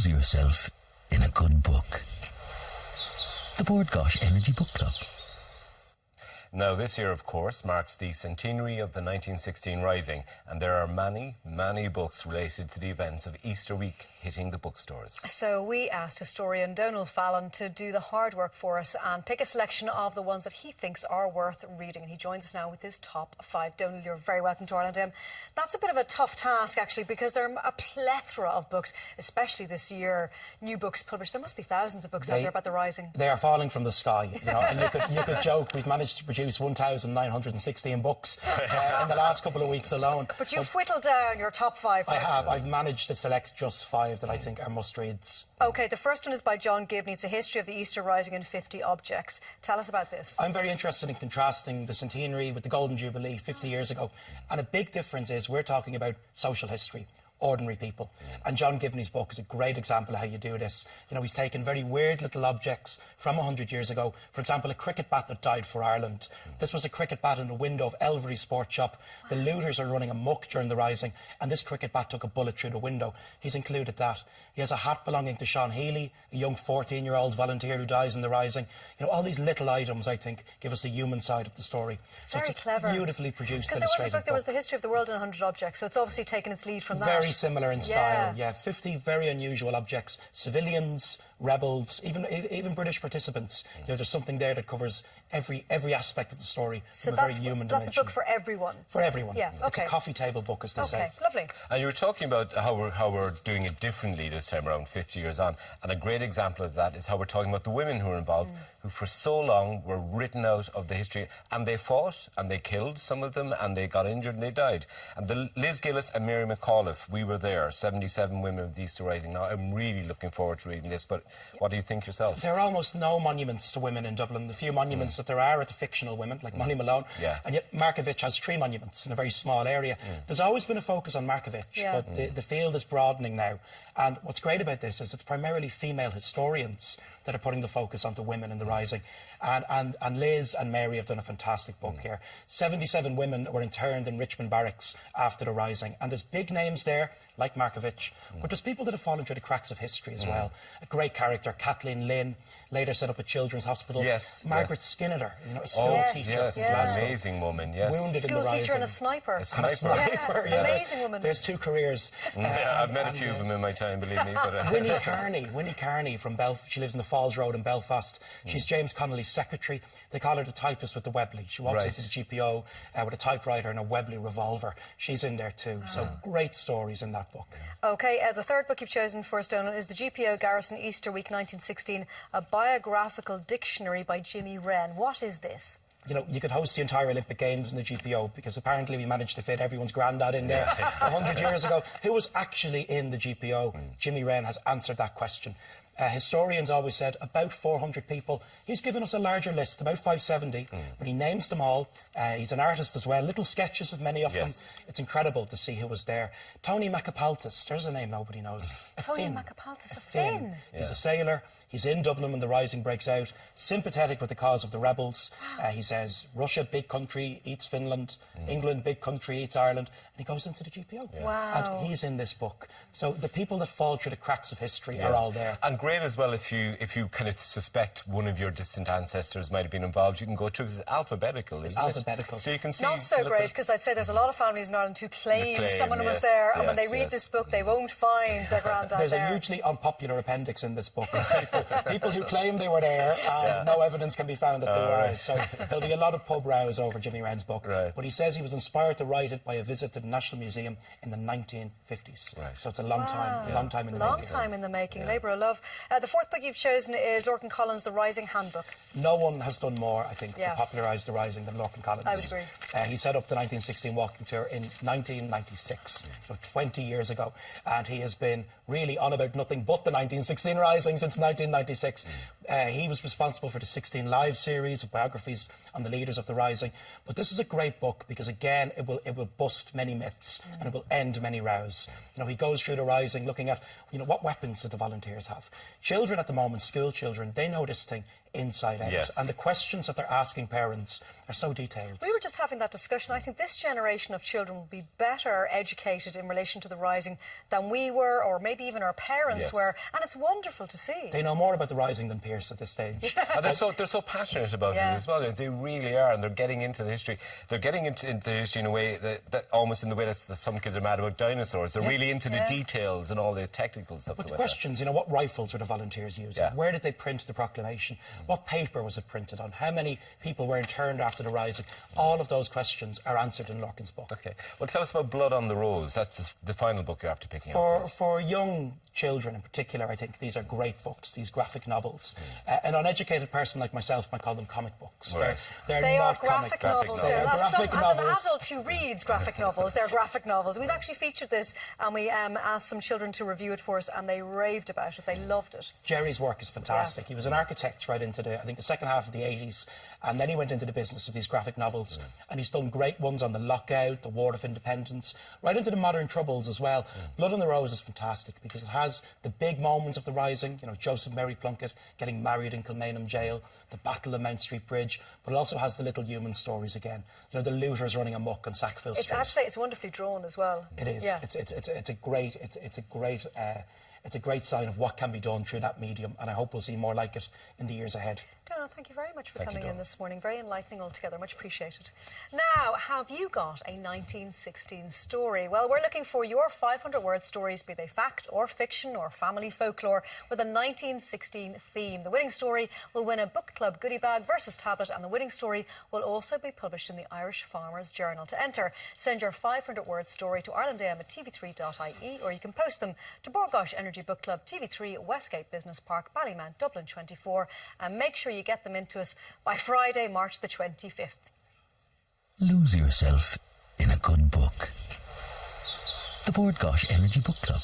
Lose yourself in a good book. The Board Gosh Energy Book Club. Now, this year, of course, marks the centenary of the 1916 Rising, and there are many, many books related to the events of Easter week hitting the bookstores. So we asked historian Donal Fallon to do the hard work for us and pick a selection of the ones that he thinks are worth reading. And he joins us now with his top 5. Donal, you're very welcome to Ireland. That's a bit of a tough task, actually, because there are a plethora of books, especially this year, new books published. There must be thousands of books out there about the Rising. They are falling from the sky, you know, and you could joke we've managed to produce 1,916 books in the last couple of weeks alone. But you've whittled down your top 5 for us. I have. I've managed to select just 5 that I think are must-reads. OK, the first one is by John Gibney. It's a history of the Easter Rising in 50 objects. Tell us about this. I'm very interested in contrasting the centenary with the Golden Jubilee 50 years ago. And a big difference is we're talking about social history, ordinary people. And John Gibney's book is a great example of how you do this. You know, he's taken very weird little objects from 100 years ago. For example, a cricket bat that died for Ireland. This was a cricket bat in the window of Elvery Sports Shop. The looters are running amok during the Rising, and this cricket bat took a bullet through the window. He's included that. He has a hat belonging to Sean Healy, a young 14-year-old volunteer who dies in the Rising. You know, all these little items, I think, give us the human side of the story. So very it's clever. Beautifully produced, because there was a book, there was the history of the world in 100 objects, so it's obviously taken its lead from that. Very similar in style, yeah. 50 very unusual objects, civilians, rebels, even British participants. You know, there's something there that covers every aspect of the story from a very human dimension. That's a book for everyone. For everyone. Yeah, OK. It's a coffee table book, as they say. OK, lovely. And you were talking about how we're doing it differently this time around, 50 years on. And a great example of that is how we're talking about the women who are involved, who for so long were written out of the history. And they fought, and they killed some of them, and they got injured, and they died. And Liz Gillis and Mary McAuliffe, we were there, 77 women of the Easter Rising. Now, I'm really looking forward to reading this, but what do you think yourself? There are almost no monuments to women in Dublin. The few monuments that there are to fictional women, like Molly Malone. Yeah. And yet Markievicz has 3 monuments in a very small area. There's always been a focus on Markievicz, but the field is broadening now. And what's great about this is it's primarily female historians that are putting the focus onto women in the Rising. And Liz and Mary have done a fantastic book here. 77 women were interned in Richmond Barracks after the Rising. And there's big names there, like Markievicz, but there's people that have fallen through the cracks of history as well. A great character, Kathleen Lynn, later set up a children's hospital. Yes. Margaret Skinner, you know, a school teacher. Yes, amazing woman, yes. Wounded school in the Rising. teacher and a sniper. A sniper. Yeah, amazing woman. There's 2 careers. I've met a few of them in my time, believe me. But, Winnie Kearney from Belfast. She lives in the Falls Road in Belfast. She's James Connolly's secretary. They call her the typist with the Webley. She walks into the GPO with a typewriter and a Webley revolver. She's in there too. So great stories in that book. OK, the third book you've chosen for us, Donal, is The GPO Garrison Easter Week 1916, a biographical dictionary by Jimmy Wren. What is this? You know, you could host the entire Olympic Games in the GPO because apparently we managed to fit everyone's granddad in there 100 years ago. Who was actually in the GPO? Jimmy Wren has answered that question. Historians always said about 400 people. He's given us a larger list, about 570, but he names them all. He's an artist as well, little sketches of many of them. It's incredible to see who was there. Tony Macapaltis, there's a name nobody knows. Tony Macapaltis, a Finn. He's a sailor. He's in Dublin when the Rising breaks out, sympathetic with the cause of the rebels. He says, Russia, big country, eats Finland. England, big country, eats Ireland. And he goes into the GPO. Wow. And he's in this book. So the people that fall through the cracks of history are all there. And great as well, if you kind of suspect one of your distant ancestors might have been involved, you can go through, because it's alphabetical, isn't it? Alphabetical. So you can see... Not so great, because I'd say there's a lot of families in Ireland who claim someone was there, and when they read this book, they won't find their granddad There's there. a hugely unpopular appendix in this book. People who claim they were there, no evidence can be found that they were. So there'll be a lot of pub rows over Jimmy Wren's book. But he says he was inspired to write it by a visit to the National Museum in the 1950s. So it's a long time, a long time in the making. Long time in the making, labour of love. The fourth book you've chosen is Lorcan Collins' The Rising Handbook. No one has done more, I think, to popularise the Rising than Lorcan Collins. I would agree. He set up the 1916 walking tour in 1996, 20 years ago, and he has been really on about nothing but the 1916 Rising since 1996. He was responsible for the 16 Live series of biographies on the leaders of the Rising. But this is a great book because, again, it will bust many myths and it will end many rows. You know, he goes through the Rising looking at, you know, what weapons did the volunteers have? Children at the moment, school children, they know this thing. inside out. Yes. And the questions that they're asking parents are so detailed. We were just having that discussion. I think this generation of children will be better educated in relation to the Rising than we were, or maybe even our parents Yes. were. And it's wonderful to see. They know more about the Rising than Pierce at this stage. And they're so passionate about Yeah. it as well. They really are, and they're getting into the history. They're getting into the history in a way that almost in the way that some kids are mad about dinosaurs. They're really into the details and all the technical stuff. But the about that. questions, you know, what rifles were the volunteers using? Yeah. Where did they print the proclamation? What paper was it printed on? How many people were interned after the Rising? All of those questions are answered in Lorcan's book. Okay. Well, tell us about Blood on the Rose. That's the final book you're after picking up. For young children in particular, I think these are great books, these graphic novels. An uneducated person like myself might call them comic books. Right. They are not graphic comic novels. novels. Dylan. They're As graphic an novels. adult who reads graphic novels, they're graphic novels. We've actually featured this, and we asked some children to review it for us, and they raved about it. They loved it. Jerry's work is fantastic. Yeah. He was an architect right into the second half of the 80s, and then he went into the business of these graphic novels, and he's done great ones on the Lockout, the War of Independence, right into the modern Troubles as well. Blood on the Rose is fantastic because it has the big moments of the Rising, you know, Joseph Mary Plunkett getting married in Kilmainham jail, the Battle of Mount Street Bridge, but it also has the little human stories again. You know, the looters running amok on Sackville Street. I have to say, it's wonderfully drawn as well. It is. Yeah. It's a great sign of what can be done through that medium, and I hope we'll see more like it in the years ahead. Donald, thank you very much for Thank you, coming in Donald. this morning. Very enlightening altogether. Much appreciated. Now, have you got a 1916 story? Well, we're looking for your 500-word stories, be they fact or fiction or family folklore, with a 1916 theme. The winning story will win a book club goodie bag versus tablet, and the winning story will also be published in the Irish Farmers Journal. To enter, send your 500-word story to irelandam@tv3.ie, or you can post them to Borgosh Energy Book Club, TV3, Westgate Business Park, Ballyman, Dublin 24, and make sure you get them into us by Friday, March the 25th. Lose yourself in a good book. The Borgosh Energy Book Club.